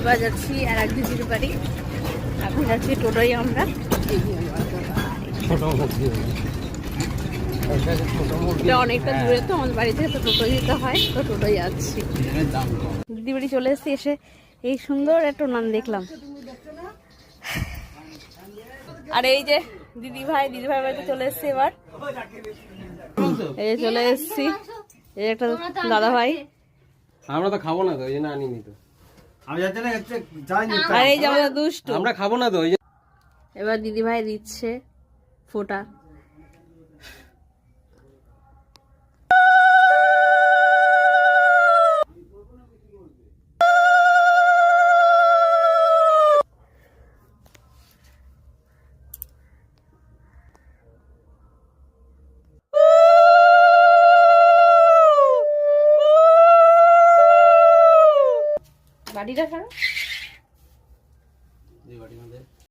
এবার যাচ্ছি আর এক দিদির বাড়ি। এখন যাচ্ছি টোটোই আমরা। অনেকটা দূরে তো আমাদের বাড়ি থেকে, তো টোটো যেতে হয়, তো টোটোই যাচ্ছি। দিদি বাড়ি চলে এসেছি, এসে এই সুন্দর একটা উনান দেখলাম। আর এই যে দিদি ভাই বাড়িতে চলে এসছি এবার। এই যে চলে এসছি, এই একটা দাদা ভাই। আমরা তো খাবো না তো, এই জন্য আনিনি তো। আর এই যে আমাদের দুষ্টু, আমরা খাবো না তো। এবার দিদি ভাই দিচ্ছে ফোঁটা। বাড়িটা ছাড়ো।